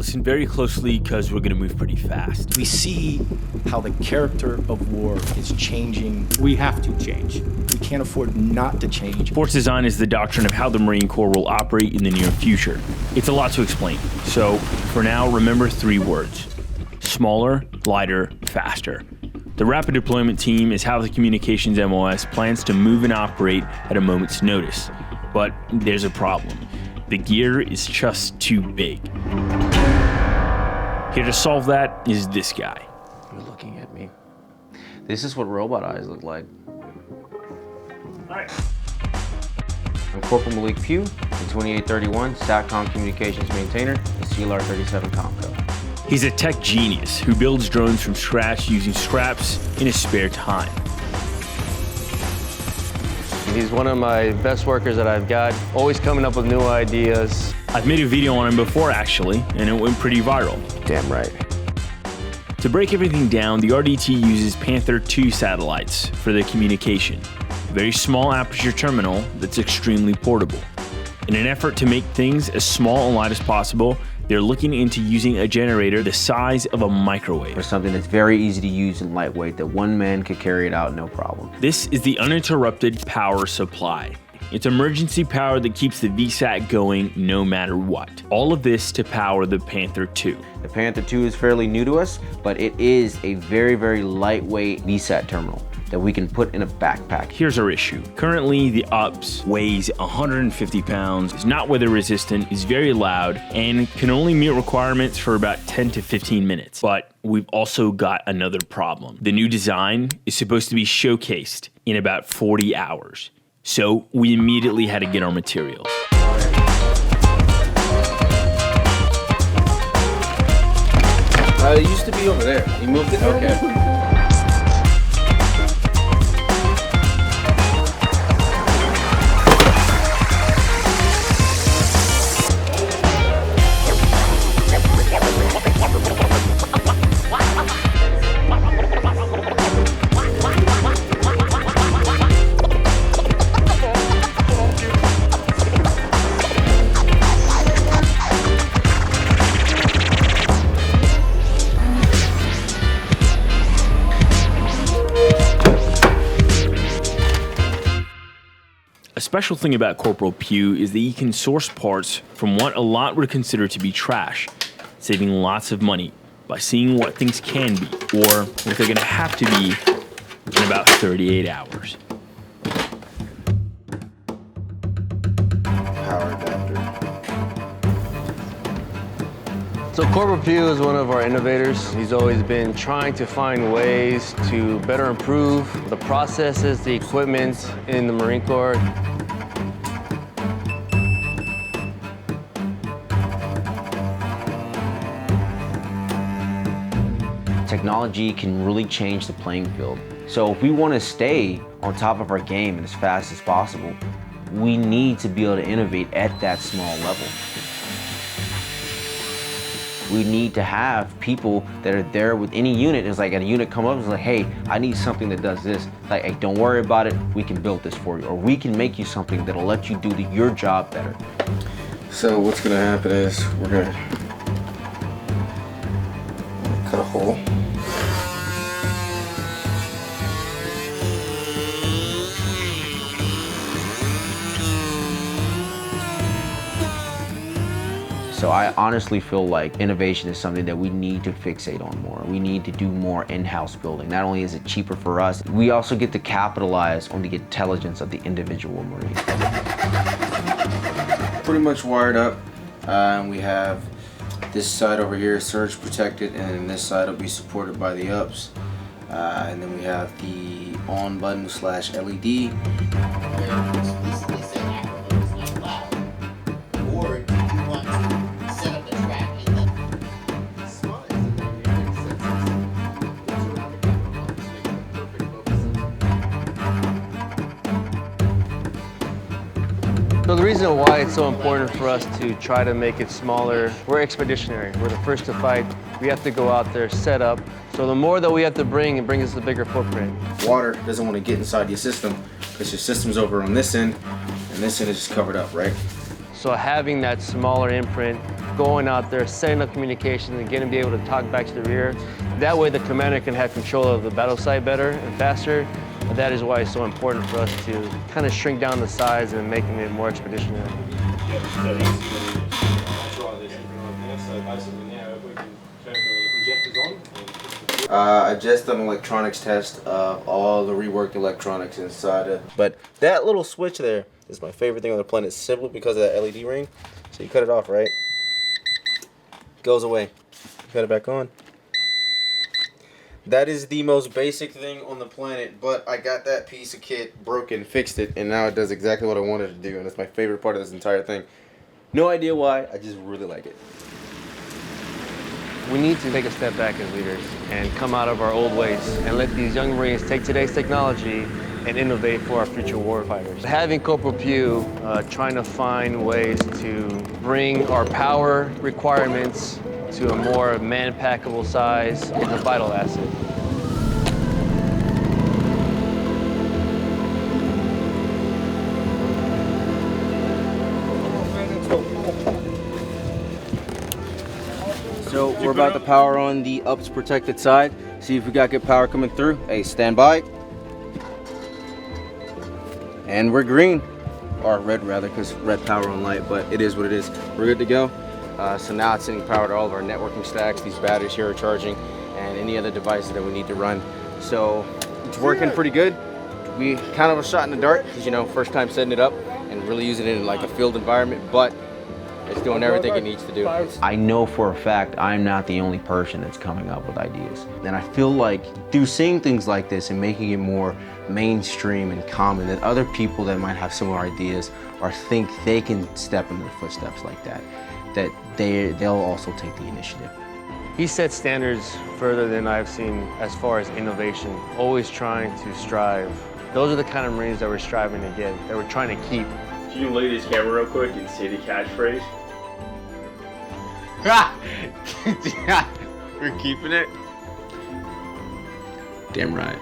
listen very closely because we're gonna move pretty fast. We see how the character of war is changing. We have to change. We can't afford not to change. Force design is the doctrine of how the Marine Corps will operate in the near future. It's a lot to explain. So for now, remember 3 words: smaller, lighter, faster. The rapid deployment team is how the communications MOS plans to move and operate at a moment's notice. But there's a problem. The gear is just too big. Here to solve that is this guy. You're looking at me. This is what robot eyes look like. Nice. I'm Corporal Malik Pugh, the 2831 SATCOM Communications Maintainer, the CLR 37 Comco. He's a tech genius who builds drones from scratch using scraps in his spare time. He's one of my best workers that I've got, always coming up with new ideas. I've made a video on him before actually, and it went pretty viral. Damn right. To break everything down, the RDT uses Panther II satellites for the communication. A very small aperture terminal that's extremely portable. In an effort to make things as small and light as possible, they're looking into using a generator the size of a microwave. Or something that's very easy to use and lightweight, that one man could carry it out no problem. This is the Uninterrupted Power Supply. It's emergency power that keeps the VSAT going no matter what. All of this to power the Panther II. The Panther II is fairly new to us, but it is a very, very lightweight VSAT terminal that we can put in a backpack. Here's our issue. Currently, the UPS weighs 150 pounds, is not weather resistant, is very loud, and can only meet requirements for about 10 to 15 minutes. But we've also got another problem. The new design is supposed to be showcased in about 40 hours. So we immediately had to get our materials. It used to be over there. You moved it? Okay. A special thing about Corporal Pugh is that he can source parts from what a lot would consider to be trash, saving lots of money by seeing what things can be, or what they're gonna have to be in about 38 hours. Power adapter. So Corporal Pugh is one of our innovators. He's always been trying to find ways to better improve the processes, the equipment in the Marine Corps. Technology can really change the playing field. So if we want to stay on top of our game and as fast as possible, we need to be able to innovate at that small level. We need to have people that are there with any unit. It's like a unit come up and it's like, hey, I need something that does this. Like, hey, don't worry about it. We can build this for you. Or we can make you something that'll let you do your job better. So what's gonna happen is we're gonna cut a hole. So I honestly feel like innovation is something that we need to fixate on more. We need to do more in-house building. Not only is it cheaper for us, we also get to capitalize on the intelligence of the individual Marine. Pretty much wired up. We have this side over here surge protected, and then this side will be supported by the ups. And then we have the on button / LED. So the reason why it's so important for us to try to make it smaller, we're expeditionary. We're the first to fight. We have to go out there, set up. So the more that we have to bring, it brings us a bigger footprint. Water doesn't want to get inside your system because your system's over on this end, and this end is just covered up, right? So having that smaller imprint going out there, setting up communication, and getting to be able to talk back to the rear. That way the commander can have control of the battle site better and faster. And that is why it's so important for us to kind of shrink down the size and making it more expeditionary. I just done an electronics test of all the reworked electronics inside it. But that little switch there is my favorite thing on the planet simply because of that LED ring. So you cut it off, right? Goes away. You cut it back on. That is the most basic thing on the planet, but I got that piece of kit broken, fixed it, and now it does exactly what I wanted to do, and it's my favorite part of this entire thing. No idea why, I just really like it. We need to take a step back as leaders and come out of our old ways and let these young Marines take today's technology and innovate for our future warfighters. Having Corporal Pugh trying to find ways to bring our power requirements to a more man-packable size is a vital asset. So we're about to power on the UPS protected side. See if we got good power coming through. Hey, stand by. And we're green. Or red rather, because red power on light, but it is what it is. We're good to go. So now it's sending power to all of our networking stacks. These batteries here are charging, and any other devices that we need to run. So it's working pretty good. We kind of a shot in the dark, because, you know, first time setting it up and really using it in like a field environment, but it's doing everything it needs to do. I know for a fact I'm not the only person that's coming up with ideas. And I feel like through seeing things like this and making it more mainstream and common, that other people that might have similar ideas or think they can step into the footsteps like that, that they'll also take the initiative. He sets standards further than I've seen as far as innovation, always trying to strive. Those are the kind of Marines that we're striving to get, that we're trying to keep. If you can look at this camera real quick and say the catchphrase. We're keeping it? Damn right.